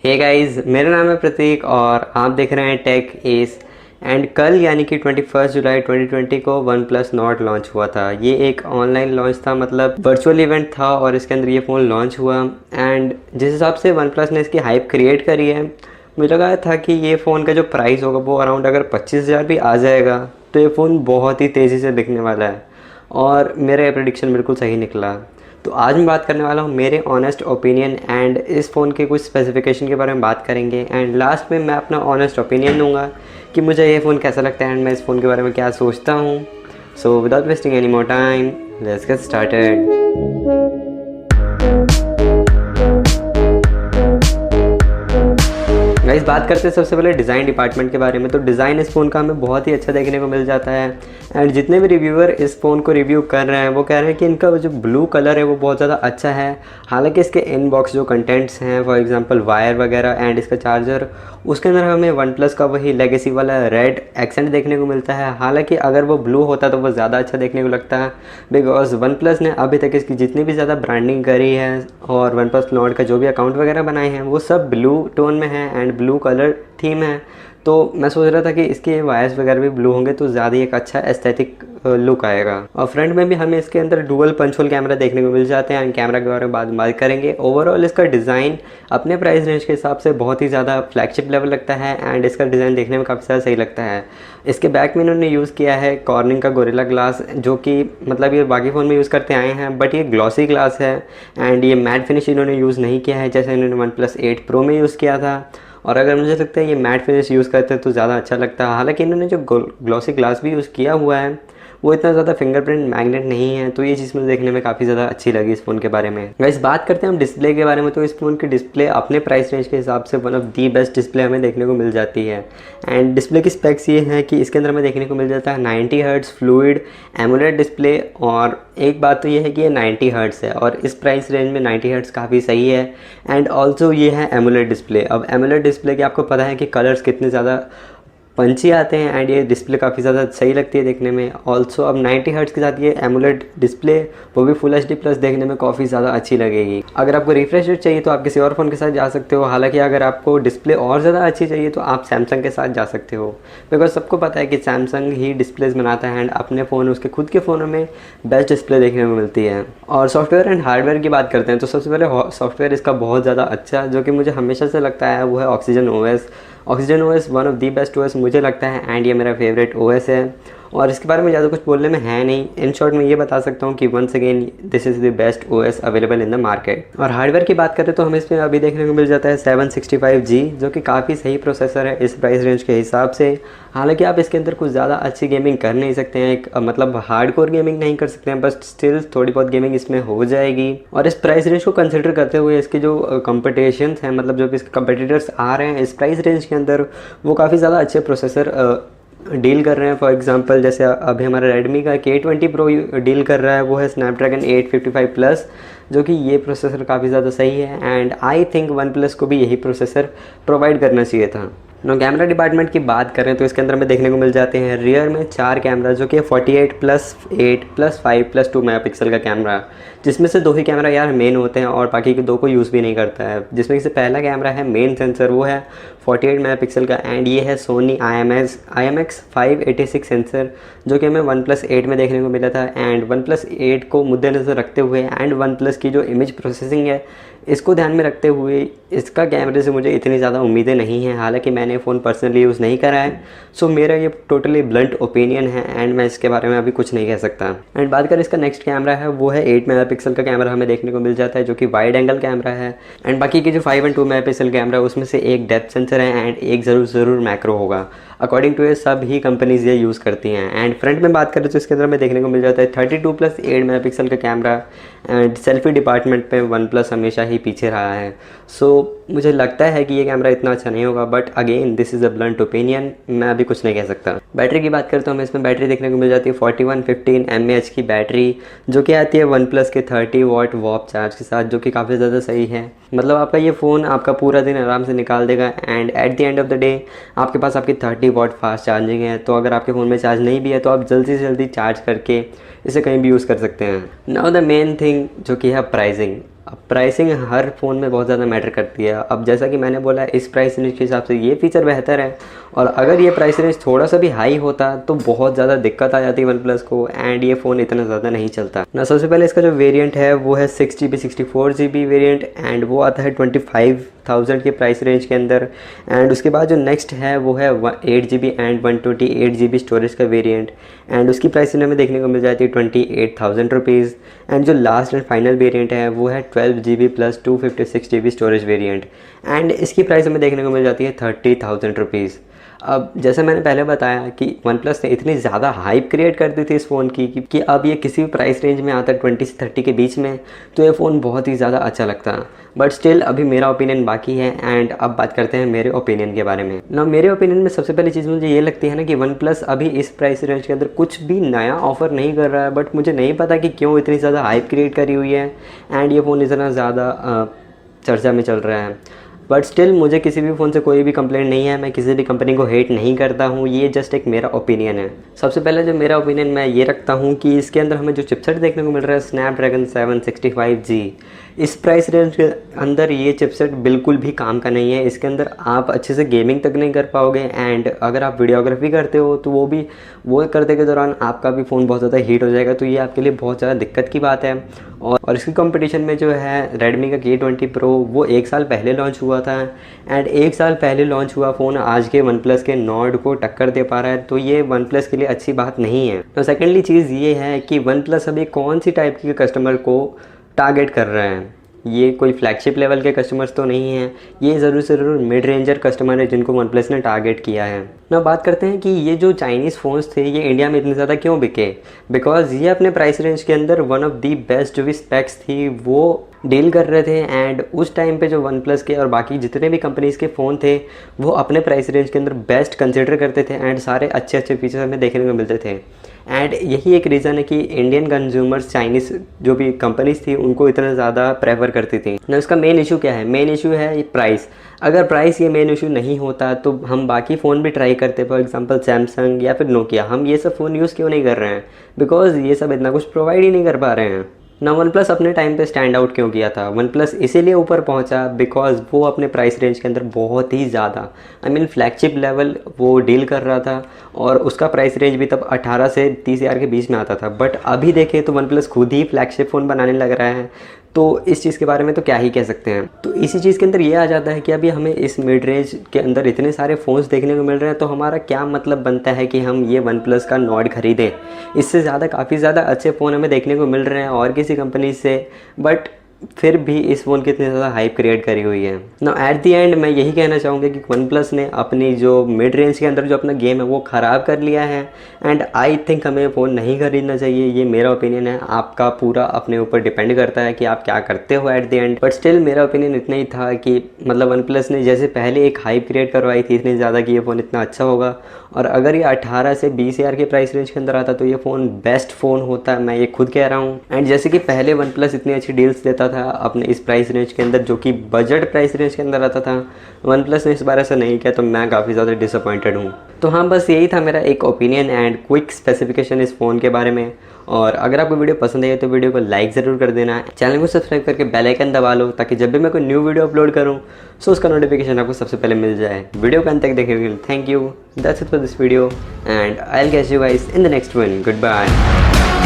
Hey guys, मेरा नाम है प्रतीक और आप देख रहे हैं टेक एस। एंड कल यानी कि 21 जुलाई 2020 को OnePlus NORD लॉन्च हुआ था। ये एक ऑनलाइन लॉन्च था, मतलब वर्चुअल इवेंट था और इसके अंदर ये फ़ोन लॉन्च हुआ। एंड जिस हिसाब से OnePlus ने इसकी हाइप क्रिएट करी है, मुझे लगा था कि ये फ़ोन का जो प्राइस होगा वो अराउंड अगर 25,000 भी आ जाएगा तो ये फ़ोन बहुत ही तेज़ी से बिकने वाला है। और मेरा ये प्रेडिक्शन बिल्कुल सही निकला। तो आज मैं बात करने वाला हूँ मेरे ऑनेस्ट ओपिनियन एंड इस फ़ोन के कुछ स्पेसिफिकेशन के बारे में बात करेंगे। एंड लास्ट में मैं अपना ऑनेस्ट ओपिनियन दूंगा कि मुझे ये फ़ोन कैसा लगता है एंड मैं इस फ़ोन के बारे में क्या सोचता हूँ। So without wasting any more time, let's get started. Guys, बात करते हैं सबसे पहले डिज़ाइन डिपार्टमेंट के बारे में। तो डिज़ाइन इस फ़ोन का हमें बहुत ही अच्छा देखने को मिल जाता है। एंड जितने भी रिव्यूअर इस फ़ोन को रिव्यू कर रहे हैं वो कह रहे हैं कि इनका जो ब्लू कलर है वो बहुत ज़्यादा अच्छा है। हालांकि इसके इनबॉक्स जो कंटेंट्स हैं, फॉर एग्जांपल वायर वगैरह एंड इसका चार्जर, उसके अंदर हमें OnePlus का वही लेगेसी वाला रेड एक्सेंट देखने को मिलता है। हालांकि अगर वो ब्लू होता तो वो ज़्यादा अच्छा देखने को लगता है, बिकॉज OnePlus ने अभी तक इसकी जितनी भी ज़्यादा ब्रांडिंग करी है और OnePlus NORD का जो भी अकाउंट वगैरह बनाए हैं वो सब ब्लू टोन में है एंड ब्लू कलर थीम है। तो मैं सोच रहा था कि इसके वायर्स वगैरह भी ब्लू होंगे तो ज़्यादा एक अच्छा एस्थेटिक लुक आएगा। और फ्रंट में भी हमें इसके अंदर डुअल पंच होल कैमरा देखने को मिल जाते हैं एंड कैमरा के बारे में बात करेंगे। ओवरऑल इसका डिज़ाइन अपने प्राइस रेंज के हिसाब से बहुत ही ज़्यादा फ्लैगशिप लेवल लगता है एंड इसका डिज़ाइन देखने में काफ़ी ज़्यादा सही लगता है। इसके बैक में इन्होंने यूज़ किया है कॉर्निंग का गोरिल्ला ग्लास, जो कि मतलब ये बाकी फ़ोन में यूज़ करते आए हैं, बट ये ग्लॉसी ग्लास है एंड ये मैट फिनिश इन्होंने यूज़ नहीं किया है जैसे इन्होंने OnePlus 8 Pro में यूज़ किया था। और अगर मुझे लगता है ये मैट फिनिश यूज़ करते तो ज़्यादा अच्छा लगता है। हालांकि इन्होंने जो ग्लॉसी ग्लास भी यूज़ किया हुआ है वो इतना ज़्यादा फिंगरप्रिंट मैग्नेट नहीं है, तो ये चीज़ मुझे देखने में काफ़ी ज़्यादा अच्छी लगी इस फ़ोन के बारे में। गाइस, बात करते हैं हम डिस्प्ले के बारे में। तो इस फ़ोन की डिस्प्ले अपने प्राइस रेंज के हिसाब से one of the best display हमें देखने को मिल जाती है। एंड डिस्प्ले की स्पेक्स ये हैं कि इसके अंदर हमें देखने को मिल जाता है 90 हर्ट्ज़ फ्लूइड एमोलेड डिस्प्ले। और एक बात तो ये है कि ये 90 हर्ट्ज़ है और इस प्राइस रेंज में 90 हर्ट्ज़ काफ़ी सही है। एंड ऑल्सो ये है एमोलेड डिस्प्ले। अब एमोलेड डिस्प्ले के आपको पता है कि कलर्स कितने ज़्यादा पंची आते हैं एंड ये डिस्प्ले काफ़ी ज़्यादा सही लगती है देखने में। ऑल्सो अब 90 हर्ट्ज़ के साथ ये एमोलेड डिस्प्ले, वो भी फुल HD प्लस, देखने में काफ़ी ज़्यादा अच्छी लगेगी। अगर आपको रिफ्रेश रेट चाहिए तो आप किसी और फ़ोन के साथ जा सकते हो। हालांकि अगर आपको डिस्प्ले और ज़्यादा अच्छी चाहिए तो आप सैमसंग के साथ जा सकते हो, बिकॉज सबको पता है कि सैमसंग ही डिस्प्लेज बनाता है एंड अपने फ़ोन, उसके खुद के फ़ोनों में बेस्ट डिस्प्ले देखने को मिलती है। और सॉफ्टवेयर एंड हार्डवेयर की बात करते हैं तो सबसे पहले सॉफ्टवेयर इसका बहुत ज़्यादा अच्छा जो कि मुझे हमेशा से लगता है वो है oxygen OS one of the best OS मुझे लगता है एंड ये मेरा फेवरेट OS है। और इसके बारे में ज़्यादा कुछ बोलने में है नहीं। इन शॉर्ट मैं ये बता सकता हूँ कि once again this is the best OS available in the market. और हार्डवेयर की बात करें तो हमें इसमें अभी देखने को मिल जाता है 765G, जो कि काफ़ी सही प्रोसेसर है इस प्राइस रेंज के हिसाब से। हालांकि आप इसके अंदर कुछ ज़्यादा अच्छी गेमिंग कर नहीं सकते हैं, मतलब हार्डकोर गेमिंग नहीं कर सकते हैं, बट स्टिल थोड़ी बहुत गेमिंग इसमें हो जाएगी। और इस प्राइस रेंज को कंसिडर करते हुए इसके जो कंपटीशंस हैं, मतलब जो भी इसके कंपटीटर्स आ रहे हैं इस प्राइस रेंज के अंदर, वो काफ़ी ज़्यादा अच्छे प्रोसेसर डील कर रहे हैं। फॉर एग्जांपल जैसे अभी हमारा रेडमी का K20 Pro डील कर रहा है, वो है Snapdragon 855 प्लस, जो कि ये प्रोसेसर काफ़ी ज़्यादा सही है एंड आई थिंक OnePlus को भी यही प्रोसेसर प्रोवाइड करना चाहिए था। कैमरा डिपार्टमेंट की बात करें तो इसके अंदर हमें देखने को मिल जाते हैं रियर में 4 कैमरा, जो कि 48+8+5+2 मेगापिक्सल का कैमरा, जिसमें से 2 ही कैमरा यार मेन होते हैं और बाकी के 2 को यूज़ भी नहीं करता है। जिसमें से पहला कैमरा है मेन सेंसर, वो है 48 मेगापिक्सल का एंड ये है सोनी IMX 586 सेंसर, जो कि हमें OnePlus 8 में देखने को मिला था। एंड OnePlus 8 को मुद्देनज़र रखते हुए एंड OnePlus की जो इमेज प्रोसेसिंग है इसको ध्यान में रखते हुए इसका कैमरे से मुझे इतनी ज़्यादा उम्मीदें नहीं हैं। हालांकि मैंने फ़ोन पर्सनली यूज़ नहीं करा है, सो मेरा ये टोटली ब्लंट ओपिनियन है एंड मैं इसके बारे में अभी कुछ नहीं कह सकता। एंड बात करें इसका नेक्स्ट कैमरा है, वो है 8 मेगापिक्सल का कैमरा हमें देखने को मिल जाता है, जो कि वाइड एंगल कैमरा है। एंड बाकी के जो 5 और 2 मेगापिक्सल कैमरा उसमें से एक डेप्थ सेंसर है एंड एक ज़रूर मैक्रो होगा। अकॉर्डिंग टू ये सब ही कंपनीज ये यूज़ करती हैं। एंड फ्रंट में बात करें तो इसके अंदर हमें देखने को मिल जाता है 32+8 मेगापिक्सल का कैमरा। एंड सेल्फी डिपार्टमेंट पे OnePlus हमेशा ही पीछे रहा है, सो मुझे लगता है कि ये कैमरा इतना अच्छा नहीं होगा, but again this is a blunt opinion, मैं अभी कुछ नहीं कह सकता। बैटरी की बात करें तो हमें इसमें बैटरी देखने को मिल जाती है 4115 mAh की बैटरी, जो कि आती है OnePlus के 30 वाट वॉप चार्ज के साथ, जो कि काफ़ी ज़्यादा सही है। मतलब आपका ये फ़ोन आपका पूरा दिन आराम से निकाल देगा and at the end of the day आपके पास आपकी 30 वाट फास्ट चार्जिंग है। तो अगर आपके फ़ोन में चार्ज नहीं भी है तो आप जल्दी से जल्दी चार्ज करके इसे कहीं भी यूज़ कर सकते हैं। नाउ द मेन थिंग जो कि है प्राइसिंग। अब प्राइसिंग हर फ़ोन में बहुत ज़्यादा मैटर करती है। अब जैसा कि मैंने बोला इस प्राइस रेंज के हिसाब से ये फ़ीचर बेहतर है, और अगर ये प्राइस रेंज थोड़ा सा भी हाई होता तो बहुत ज़्यादा दिक्कत आ जाती वन प्लस को, एंड ये फ़ोन इतना ज़्यादा नहीं चलता ना। सबसे पहले इसका जो वेरिएंट है वो है 6GB 64GB वेरिएंट, एंड वो आता है 25,000 के प्राइस रेंज के अंदर। एंड उसके बाद जो नेक्स्ट है वो है 8GB एंड 128GB स्टोरेज का वेरिएंट, एंड उसकी प्राइस हमें देखने को मिल जाती है 28,000 रुपीज़। एंड जो लास्ट एंड फाइनल वेरिएंट है वो है 12GB plus 256GB storage variant, and इसकी प्राइस हमें देखने को मिल जाती है 30,000 रुपीज़। अब जैसे मैंने पहले बताया कि वन प्लस ने इतनी ज़्यादा हाइप क्रिएट कर दी थी इस फ़ोन की कि अब ये किसी भी प्राइस रेंज में आता है 20 से 30 के बीच में, तो ये फ़ोन बहुत ही ज़्यादा अच्छा लगता है। बट स्टिल अभी मेरा ओपिनियन बाकी है, एंड अब बात करते हैं मेरे ओपिनियन के बारे में ना। मेरे ओपिनियन में सबसे पहली चीज़ मुझे ये लगती है ना कि वन प्लस अभी इस प्राइस रेंज के अंदर कुछ भी नया ऑफ़र नहीं कर रहा है, बट मुझे नहीं पता कि क्यों इतनी ज़्यादा हाइप क्रिएट करी हुई है एंड ये फ़ोन इतना ज़्यादा चर्चा में चल रहा है। बट स्टिल मुझे किसी भी फ़ोन से कोई भी कंप्लेंट नहीं है, मैं किसी भी कंपनी को हेट नहीं करता हूँ, ये जस्ट एक मेरा ओपिनियन है। सबसे पहले जो मेरा ओपिनियन मैं ये रखता हूँ कि इसके अंदर हमें जो चिपसेट देखने को मिल रहा है स्नैपड्रैगन 765G, इस प्राइस रेंज के अंदर ये चिपसेट बिल्कुल भी काम का नहीं है। इसके अंदर आप अच्छे से गेमिंग तक नहीं कर पाओगे, एंड अगर आप वीडियोग्राफी करते हो तो वो करते के दौरान आपका भी फ़ोन बहुत ज़्यादा हीट हो जाएगा, तो ये आपके लिए बहुत ज़्यादा दिक्कत की बात है। और इसकी कंपटीशन में जो है रेडमी का K20 Pro वो 1 साल पहले लॉन्च हुआ था, एंड 1 साल पहले लॉन्च हुआ फ़ोन आज के वन प्लस के नॉर्ड को टक्कर दे पा रहा है, तो ये वन प्लस के लिए अच्छी बात नहीं है। तो सेकेंडली चीज़ ये है कि वन प्लस अभी कौन सी टाइप के कस्टमर को टारगेट कर रहे हैं। ये कोई फ्लैगशिप लेवल के कस्टमर्स तो नहीं हैं, ये ज़रूर से ज़रूर मिड रेंजर कस्टमर है जिनको वन प्लस ने टारगेट किया है ना। बात करते हैं कि ये जो चाइनीज़ फ़ोन्स थे ये इंडिया में इतने ज़्यादा क्यों बिके, बिकॉज़ ये अपने प्राइस रेंज के अंदर वन ऑफ दी बेस्ट जो भी स्पेक्स थी वो डील कर रहे थे, एंड उस टाइम पे जो वन प्लस के और बाकी जितने भी कंपनीज़ के फ़ोन थे वो अपने प्राइस रेंज के अंदर बेस्ट कंसिडर करते थे, एंड सारे अच्छे अच्छे फीचर्स हमें देखने को मिलते थे। एंड यही एक रीज़न है कि इंडियन कंज्यूमर्स चाइनीज़ जो भी कंपनीज़ थी उनको इतना ज़्यादा प्रेफर करती थी ना। इसका मेन इशू क्या है? मेन इशू है ये प्राइस। अगर प्राइस ये मेन इशू नहीं होता तो हम बाकी फ़ोन भी ट्राई करते, फॉर एग्जांपल सैमसंग या फिर नोकिया। हम ये सब फ़ोन यूज़ क्यों नहीं कर रहे हैं? बिकॉज़ ये सब इतना कुछ प्रोवाइड ही नहीं कर पा रहे हैं ना। वन प्लस अपने टाइम पे स्टैंड आउट क्यों किया था? वन प्लस इसीलिए ऊपर पहुंचा बिकॉज वो अपने प्राइस रेंज के अंदर बहुत ही ज़्यादा फ्लैगशिप लेवल वो डील कर रहा था, और उसका प्राइस रेंज भी तब 18 से 30 हज़ार के बीच में आता था। बट अभी देखें तो वन प्लस खुद ही फ्लैगशिप फ़ोन बनाने लग रहा है, तो इस चीज़ के बारे में तो क्या ही कह सकते हैं। तो इसी चीज़ के अंदर ये आ जाता है कि अभी हमें इस मिड रेंज के अंदर इतने सारे फ़ोन्स देखने को मिल रहे हैं, तो हमारा क्या मतलब बनता है कि हम ये वन प्लस का नॉर्ड ख़रीदें? इससे ज़्यादा काफ़ी ज़्यादा अच्छे फ़ोन हमें देखने को मिल रहे हैं और किसी कंपनी से, बट फिर भी इस फ़ोन की इतनी ज़्यादा हाइप क्रिएट करी हुई है ना। एट दी एंड मैं यही कहना चाहूँगा कि वन प्लस ने अपनी जो मिड रेंज के अंदर जो अपना गेम है वो ख़राब कर लिया है, एंड आई थिंक हमें फ़ोन नहीं खरीदना चाहिए। ये मेरा ओपिनियन है, आपका पूरा अपने ऊपर डिपेंड करता है कि आप क्या करते हो at the end. But still मेरा ओपिनियन इतना ही था कि मतलब वन प्लस ने जैसे पहले एक हाइप क्रिएट करवाई थी इतनी ज़्यादा कि ये फ़ोन इतना अच्छा होगा, और अगर ये 18 से 20 हज़ार के प्राइस रेंज के अंदर आता तो ये फ़ोन बेस्ट फ़ोन होता है, मैं ये खुद कह रहा हूँ। एंड जैसे कि पहले वन प्लस इतनी अच्छी डील्स देता था अपने इस प्राइस रेंज के अंदर जो कि बजट प्राइस रेंज के अंदर आता था, वन प्लस ने इस बार ऐसा नहीं किया, तो मैं काफ़ी ज़्यादा डिसअपॉइंटेड हूँ। तो हाँ, बस यही था मेरा एक ओपिनियन एंड क्विक स्पेसिफिकेशन इस फ़ोन के बारे में। और अगर आपको वीडियो पसंद आई तो वीडियो को लाइक ज़रूर कर देना, चैनल को सब्सक्राइब करके बेल आइकन दबा लो ताकि जब भी मैं कोई न्यू वीडियो अपलोड करूँ सो उसका नोटिफिकेशन आपको सबसे पहले मिल जाए। वीडियो को अंत तक देखने के लिए thank you, that's it for this video and I will catch you guys in the next one. Good bye.